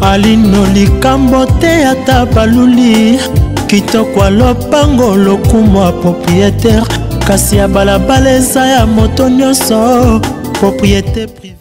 alino likambo te ata baluli kitoko lopango lokumwa propriétaire kasi ya balabala eza ya moto nyonso propriété privée.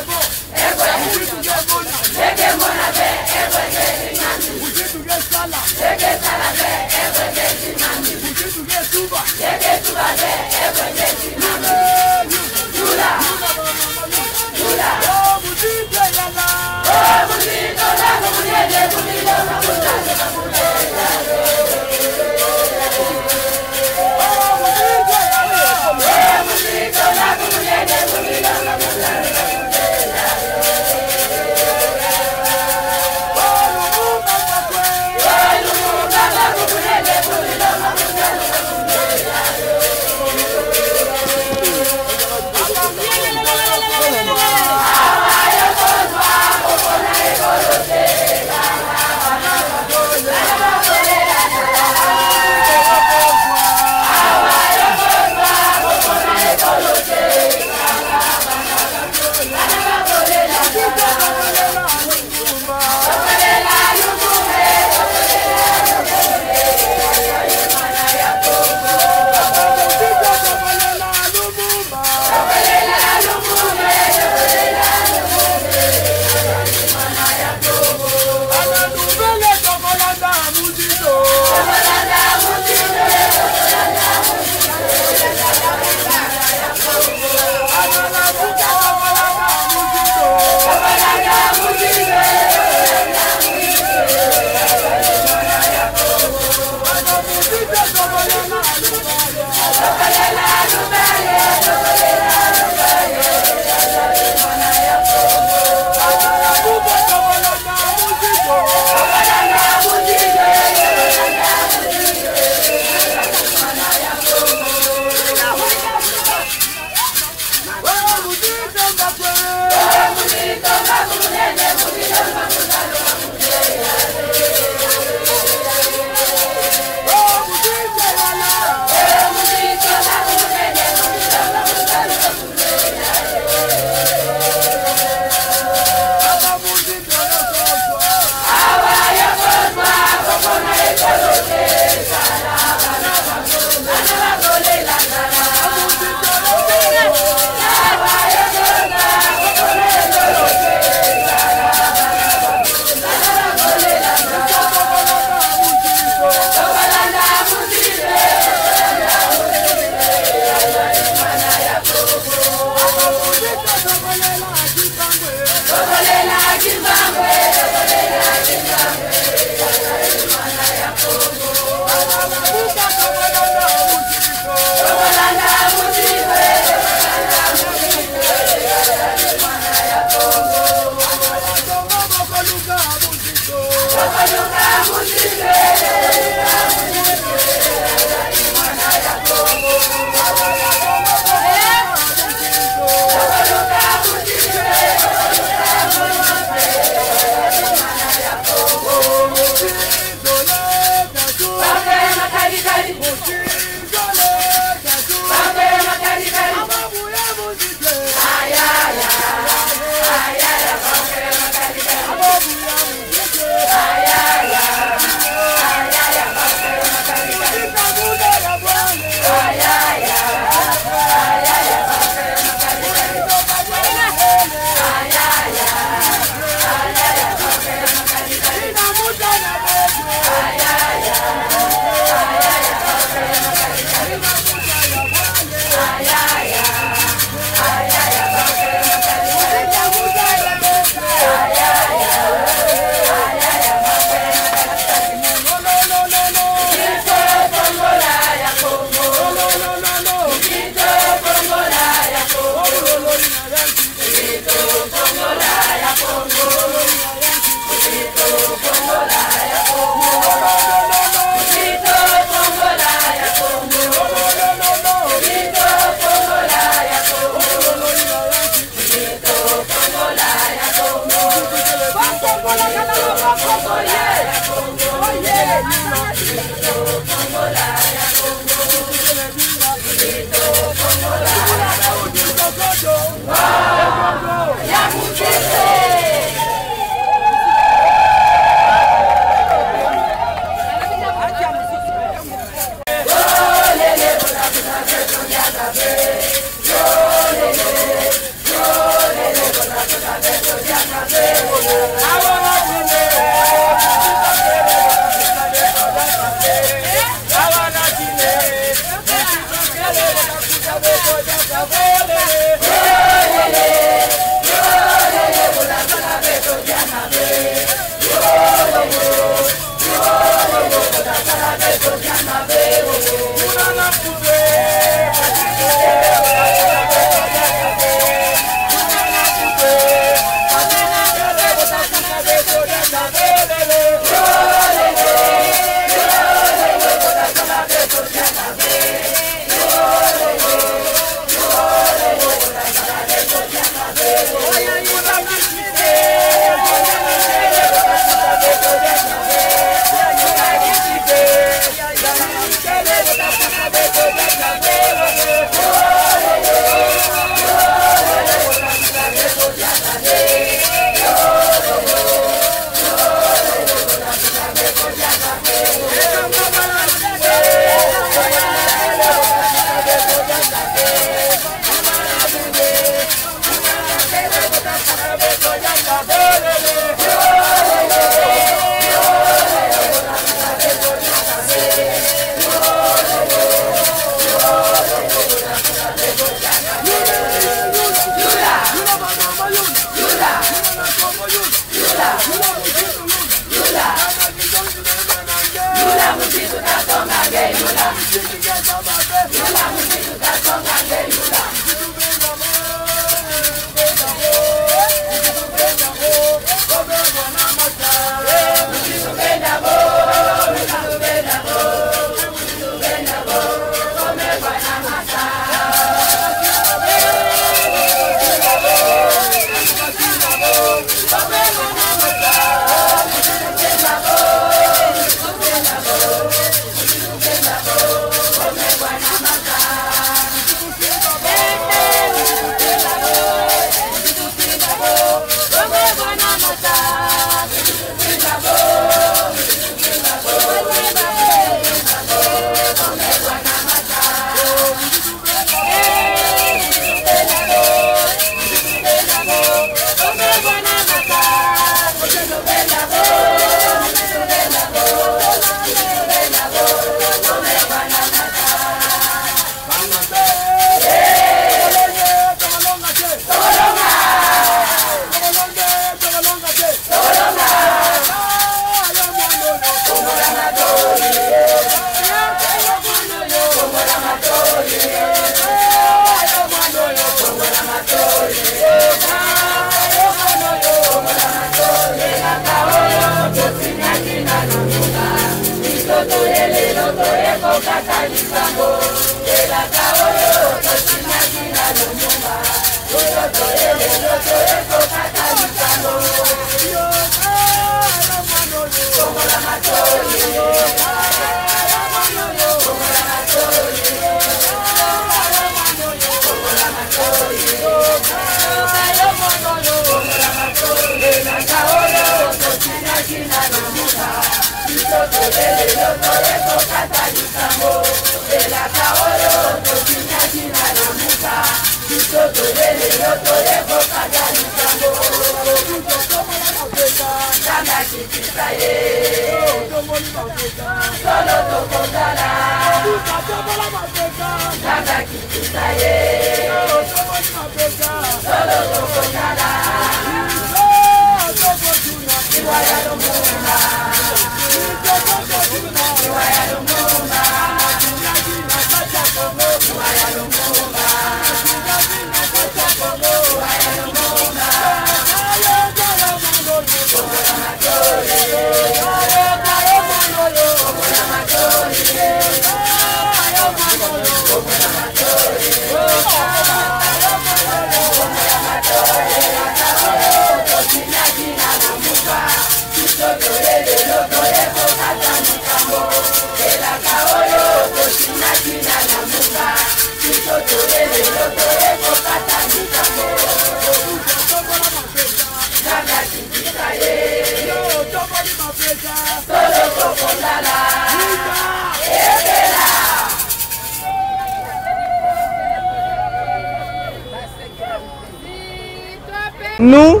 Nous,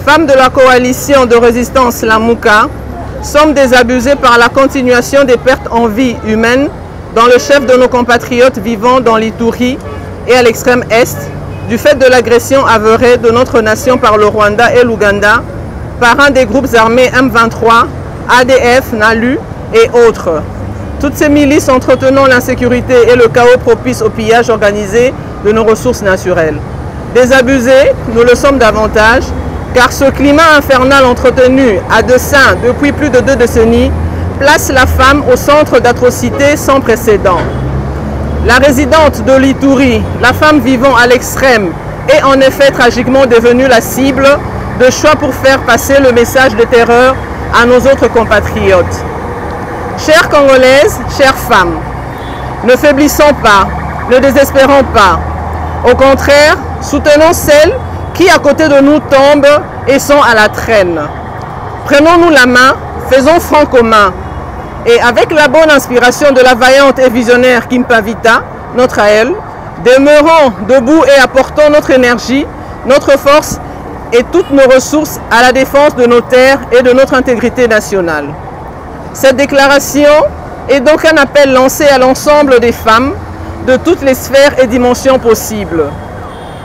femmes de la coalition de résistance Lamuka, sommes désabusées par la continuation des pertes en vie humaine dans le chef de nos compatriotes vivant dans l'Ituri et à l'extrême est, du fait de l'agression avérée de notre nation par le Rwanda et l'Ouganda, par un des groupes armés M23, ADF, NALU et autres. Toutes ces milices entretenant l'insécurité et le chaos propice au pillage organisé de nos ressources naturelles. Désabusés, nous le sommes davantage, car ce climat infernal entretenu à dessein depuis plus de 2 décennies place la femme au centre d'atrocités sans précédent. La résidente de l'Ituri, la femme vivant à l'extrême, est en effet tragiquement devenue la cible de choix pour faire passer le message de terreur à nos autres compatriotes. Chères Congolaises, chères femmes, ne faiblissons pas, ne désespérons pas. Au contraire, soutenons celles qui à côté de nous tombent et sont à la traîne. Prenons-nous la main, faisons front commun. Et avec la bonne inspiration de la vaillante et visionnaire Kimpavita, notre Aël, demeurons debout et apportons notre énergie, notre force et toutes nos ressources à la défense de nos terres et de notre intégrité nationale. Cette déclaration est donc un appel lancé à l'ensemble des femmes de toutes les sphères et dimensions possibles.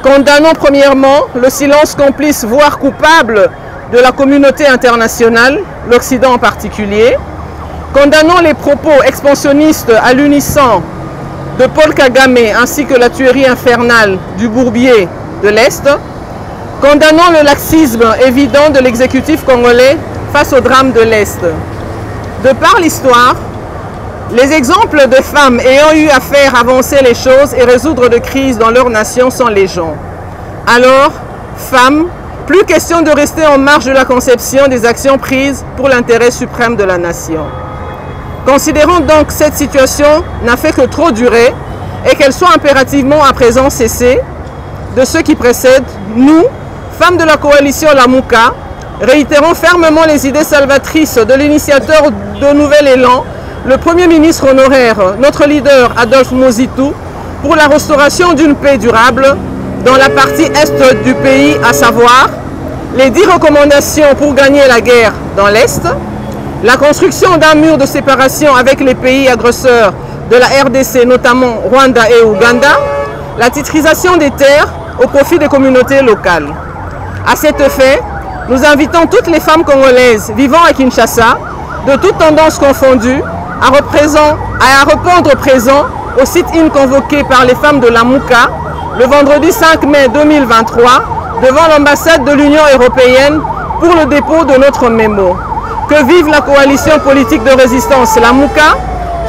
Condamnons premièrement le silence complice, voire coupable, de la communauté internationale, l'Occident en particulier. Condamnons les propos expansionnistes à l'unisson de Paul Kagame ainsi que la tuerie infernale du bourbier de l'Est. Condamnons le laxisme évident de l'exécutif congolais face au drame de l'Est. De par l'histoire, les exemples de femmes ayant eu à faire avancer les choses et résoudre de crises dans leur nation sont légion. Alors, femmes, plus question de rester en marge de la conception des actions prises pour l'intérêt suprême de la nation. Considérons donc que cette situation n'a fait que trop durer et qu'elle soit impérativement à présent cessée. De ceux qui précèdent, nous, femmes de la coalition Lamuka, réitérons fermement les idées salvatrices de l'initiateur de Nouvel Élan, le Premier ministre honoraire, notre leader Adolphe Mozitu, pour la restauration d'une paix durable dans la partie est du pays, à savoir les 10 recommandations pour gagner la guerre dans l'Est, la construction d'un mur de séparation avec les pays agresseurs de la RDC, notamment Rwanda et Ouganda, la titrisation des terres au profit des communautés locales. À cet effet, nous invitons toutes les femmes congolaises vivant à Kinshasa, de toutes tendances confondues, à répondre présent au sit-in convoqué par les femmes de Lamuka le vendredi 5 mai 2023 devant l'ambassade de l'Union européenne pour le dépôt de notre mémo. Que vive la coalition politique de résistance Lamuka,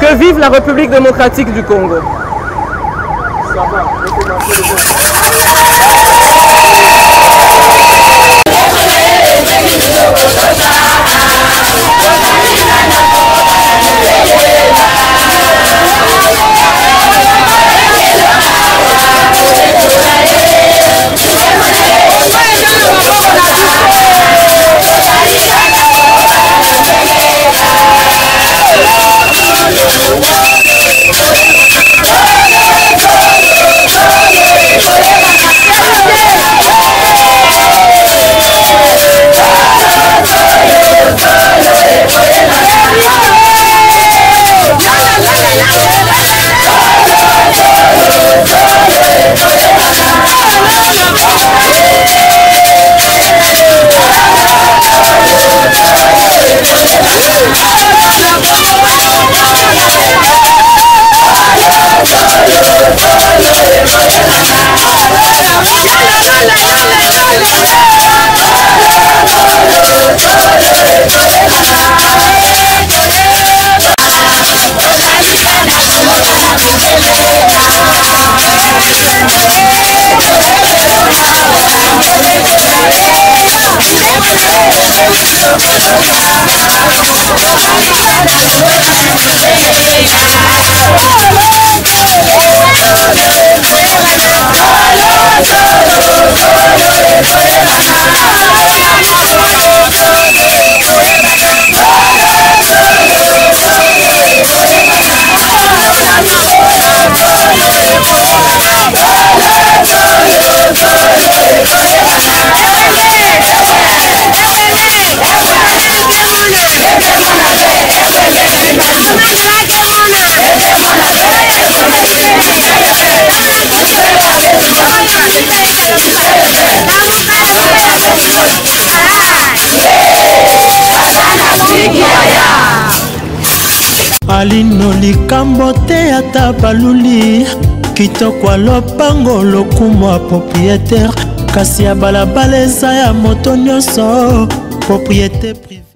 que vive la République démocratique du Congo. alino likambo te ata baluli kitoko lopango lokumu propriétaire kasi ya balabala eza ya moto nyonso propriété privée.